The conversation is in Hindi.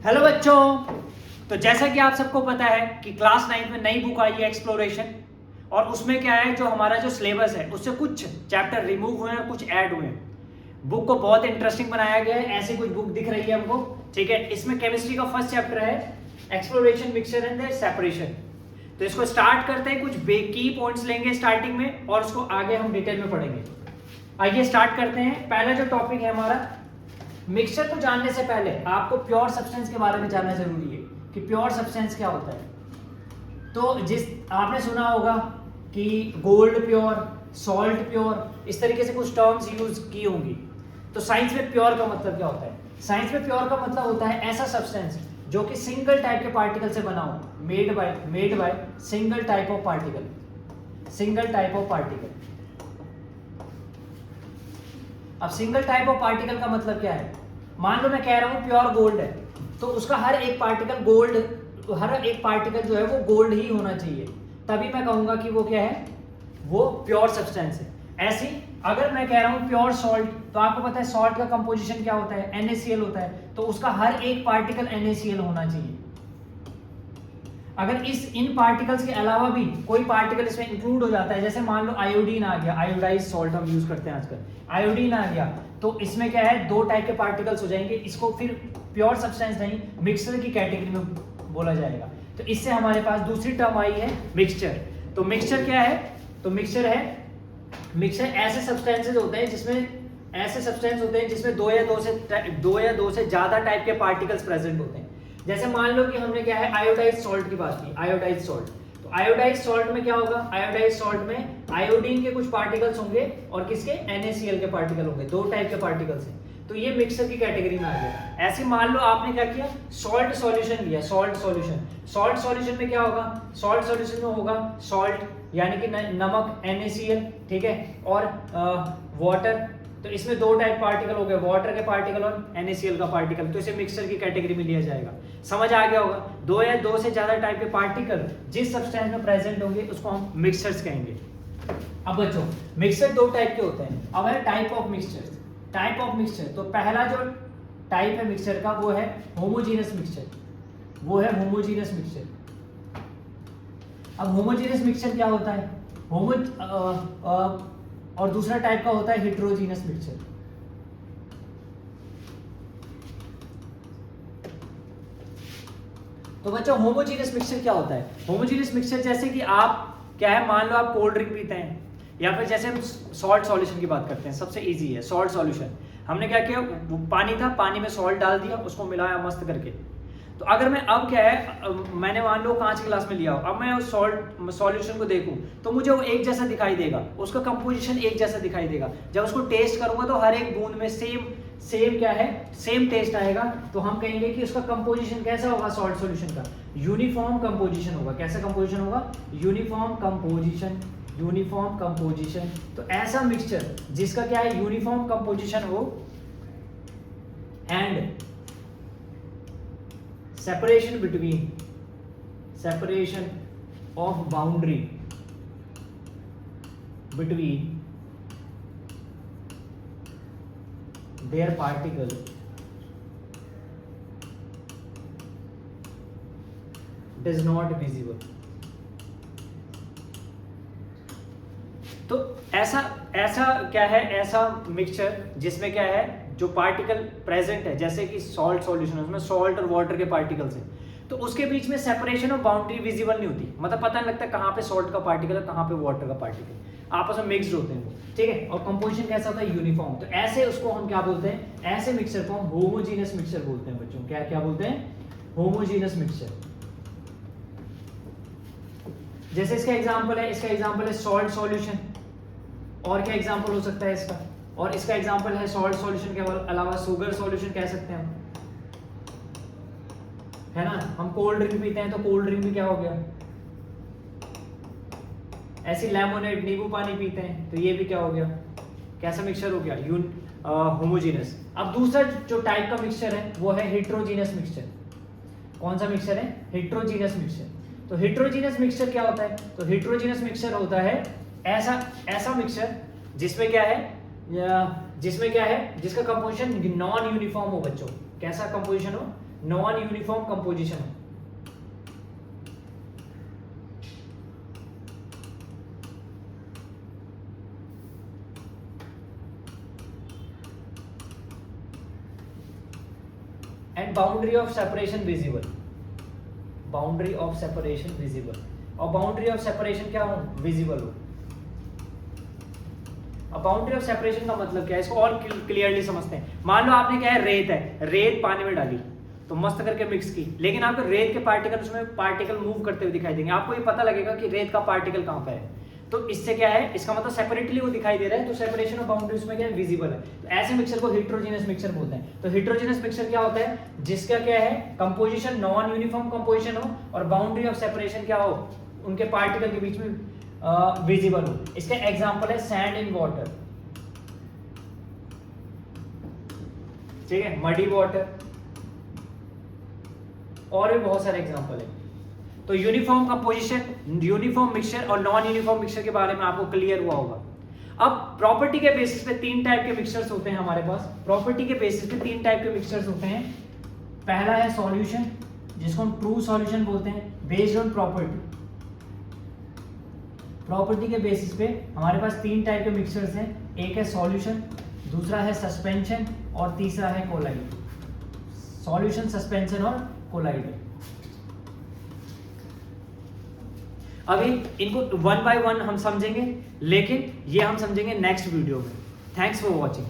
हेलो बच्चों। तो जैसा कि आप सबको पता है कि क्लास 9 में नई बुक आई है एक्सप्लोरेशन, और उसमें क्या है, जो हमारा जो सिलेबस है उससे कुछ चैप्टर रिमूव हुए हैं और कुछ ऐड हुए हैं। बुक को बहुत इंटरेस्टिंग बनाया गया है, ऐसी कुछ बुक दिख रही है हमको। ठीक है, इसमें केमिस्ट्री का फर्स्ट चैप्टर है एक्सप्लोरेशन, मिक्सचर एंड सेपरेशन। तो इसको स्टार्ट करते हैं, कुछ की पॉइंट्स लेंगे स्टार्टिंग में और उसको आगे हम डिटेल में पढ़ेंगे। आइए स्टार्ट करते हैं। पहला जो टॉपिक है हमारा, मिक्सचर को जानने से पहले आपको प्योर सब्सटेंस के बारे में जानना जरूरी है कि प्योर सब्सटेंस क्या होता है। तो जिस आपने सुना होगा कि गोल्ड प्योर, सॉल्ट प्योर, इस तरीके से कुछ टर्म्स यूज की होंगी। तो साइंस में प्योर का मतलब क्या होता है? साइंस में प्योर का मतलब होता है ऐसा सब्सटेंस जो कि सिंगल टाइप के पार्टिकल से बना हो, made by single type of particle, single type of particle. अब सिंगल टाइप ऑफ पार्टिकल का मतलब क्या है? मान लो मैं कह रहा हूं प्योर गोल्ड है, तो उसका हर एक पार्टिकल गोल्ड, हर एक पार्टिकल जो है वो गोल्ड ही होना चाहिए, तभी मैं कहूंगा कि वो क्या है, वो प्योर सब्सटेंस है। ऐसे अगर मैं कह रहा हूं प्योर सॉल्ट, तो आपको पता है सॉल्ट का कंपोजिशन क्या होता है? NaCl होता है, तो उसका हर एक पार्टिकल NaCl होना चाहिए। अगर इन पार्टिकल्स के अलावा भी कोई पार्टिकल इसमें इंक्लूड हो जाता है, जैसे मान लो आयोडीन आ गया, आयोडाइज सॉल्ट हम यूज करते हैं आजकल, आयोडीन आ गया, तो इसमें क्या है, दो टाइप के पार्टिकल्स हो जाएंगे, इसको फिर प्योर सब्सटेंस नहीं, मिक्सचर की कैटेगरी में बोला जाएगा। तो इससे हमारे पास दूसरी टर्म आई है मिक्सचर। तो मिक्सचर क्या है? तो मिक्सचर ऐसे सब्सटेंसेस होते हैं जिसमें दो या दो से ज्यादा टाइप के पार्टिकल्स प्रेजेंट होते हैं। जैसे मान लो कि हमने क्या है, आयोडाइज सॉल्ट की बात की, आयोडाइज सॉल्ट। तो आयोडाइज सॉल्ट में क्या होगा? आयोडाइज सॉल्ट में आयोडीन के कुछ पार्टिकल्स होंगे और किसके? NaCl के पार्टिकल होंगे, दो टाइप के पार्टिकल्स हैं। तो ये मिक्सचर की कैटेगरी में आ गया। ऐसे मान लो आपने क्या किया, सॉल्ट सॉल्यूशन लिया, सॉल्ट सॉल्यूशन में क्या होगा? सॉल्ट सॉल्यूशन में होगा सॉल्ट यानी कि नमक NaCl, ठीक है, और वाटर। तो इसमें दो टाइप पार्टिकल हो गए, वाटर के पार्टिकल और NaCl का पार्टिकल। तो इसे मिक्सचर की कैटेगरी में लिया जाएगा। समझ आ गया होगा? दो या दो से ज्यादा टाइप के पार्टिकल जिस सब्सटेंस में प्रेजेंट होंगे उसको हम मिक्सचर्स कहेंगे। अब बच्चों, मिक्सचर दो टाइप के होते हैं। अब है type of mixture. Type of mixture, तो पहला जो टाइप है मिक्सचर का वो है होमोजीनियस मिक्सचर, वो है होमोजीनियस मिक्सचर। अब होमोजीनियस मिक्सचर क्या होता है? और दूसरा टाइप का होता है हेटेरोजीनियस मिक्सचर। तो बच्चों होमोजीनियस मिक्सचर क्या होता है? होमोजीनियस मिक्सचर जैसे कि आप क्या है, मान लो आप कोल्ड ड्रिंक पीते हैं, या फिर जैसे हम सॉल्ट सॉल्यूशन की बात करते हैं, सबसे इजी है सॉल्ट सॉल्यूशन। हमने क्या किया, पानी था, पानी में सॉल्ट डाल दिया, उसको मिलाया मस्त करके। तो अगर मैं अब क्या है, मैंने मान लो कांच के ग्लास में लिया हो, अब मैं उस सॉल्यूशन को देखूं तो मुझे वो एक जैसा दिखाई देगा, उसका कंपोजिशन एक जैसा दिखाई देगा। जब उसको टेस्ट करूंगा तो हर एक बूंद में सेम क्या है, सेम टेस्ट आएगा। तो हम कहेंगे कि उसका कंपोजिशन कैसा होगा, सॉल्ट सॉल्यूशन का यूनिफॉर्म कंपोजिशन होगा। कैसा कंपोजिशन होगा? Uniform composition, uniform composition. तो ऐसा मिक्सचर जिसका क्या है, यूनिफॉर्म कंपोजिशन हो and separation of boundary between their particle does not visible। तो ऐसा क्या है, ऐसा मिक्सचर जिसमें क्या है, जो पार्टिकल प्रेजेंट है, जैसे कि सॉल्ट सॉल्यूशन, उसमें सॉल्ट और वाटर के पार्टिकल्स हैं, तो उसके बीच में सेपरेशन और बाउंड्री विजिबल नहीं होती, मतलब पता नहीं लगता कहाँ पे सॉल्ट का पार्टिकल है, कहाँ पे वाटर का पार्टिकल, आपस में मिक्स्ड होते हैं वो, ठीक है। और कंपोजिशन कैसा होता है, यूनिफॉर्म। तो ऐसे उसको हम क्या बोलते हैं, ऐसे मिक्सचर को हम होमोजीनियस मिक्सचर बोलते हैं बच्चों। क्या बोलते हैं? Homogeneous mixture. जैसे इसका एग्जाम्पल है सॉल्ट सॉल्यूशन। और क्या एग्जाम्पल हो सकता है इसका? और इसका एग्जांपल है सॉल्ट सॉल्यूशन के अलावा शुगर सॉल्यूशन कह सकते हैं हम, है ना। हम कोल्ड ड्रिंक पीते हैं तो कोल्ड ड्रिंक भी क्या हो गया, ऐसी लेमोनेड, नींबू पानी पीते हैं तो ये भी क्या हो गया, कैसा मिक्सचर हो गया, होमोजीनियस। अब दूसरा जो टाइप का मिक्सचर है वो है हेटेरोजीनियस मिक्सचर। कौन सा मिक्सचर है? Heterogeneous mixture. तो हेटेरोजीनियस मिक्सचर क्या होता है? तो हेटेरोजीनियस मिक्सचर होता है ऐसा मिक्सचर जिसमें क्या है, जिसका कंपोजिशन नॉन यूनिफॉर्म हो बच्चों। कैसा कंपोजिशन हो? नॉन यूनिफॉर्म कंपोजिशन हो। And boundary of separation visible, boundary of separation visible, और बाउंड्री ऑफ सेपरेशन क्या हो, विजिबल हो। अब बाउंड्री ऑफ सेपरेशन का मतलब क्या है, इसको और क्लियरली समझते हैं। मान लो आपने क्या है, रेत है, रेत पानी में डाली तो मस्त करके मिक्स की, लेकिन आपको रेत के पार्टिकल, उसमें पार्टिकल मूव करते हुए दिखाई देंगे, आपको ये पता लगेगा कि रेत का पार्टिकल कहाँ पर है। तो इससे क्या है, इसका मतलब सेपरेटली वो दिखाई दे रहा है, तो सेपरेशन ऑफ बाउंड्री उसमें क्या है, विजिबल है। तो ऐसे मिक्सचर को हेटेरोजेनस मिक्सचर बोलते हैं। तो हेटेरोजेनस मिक्सचर क्या होता है, जिसका क्या है, कंपोजिशन नॉन यूनिफॉर्म कंपोजिशन हो और बाउंड्री ऑफ सेपरेशन क्या हो, उनके पार्टिकल के बीच में विजिबल हो। इसका एग्जांपल है सैंड इन वाटर, ठीक है, मडी वाटर, और भी बहुत सारे एग्जांपल है। तो यूनिफॉर्म कंपोजिशन, यूनिफॉर्म मिक्सचर और नॉन यूनिफॉर्म मिक्सचर के बारे में आपको क्लियर हुआ होगा। अब प्रॉपर्टी के बेसिस पे तीन टाइप के मिक्सचर्स होते हैं हमारे पास। प्रॉपर्टी के बेसिस पे तीन टाइप के मिक्सचर्स होते हैं। पहला है सॉल्यूशन, जिसको हम ट्रू सॉल्यूशन बोलते हैं, बेस्ड ऑन प्रॉपर्टी। प्रॉपर्टी के बेसिस पे हमारे पास तीन टाइप के मिक्सचर्स हैं, एक है सॉल्यूशन, दूसरा है सस्पेंशन और तीसरा है कोलाइड। सॉल्यूशन, सस्पेंशन और कोलाइड। अभी इनको वन बाय वन हम समझेंगे, लेकिन ये हम समझेंगे नेक्स्ट वीडियो में। Thanks for watching.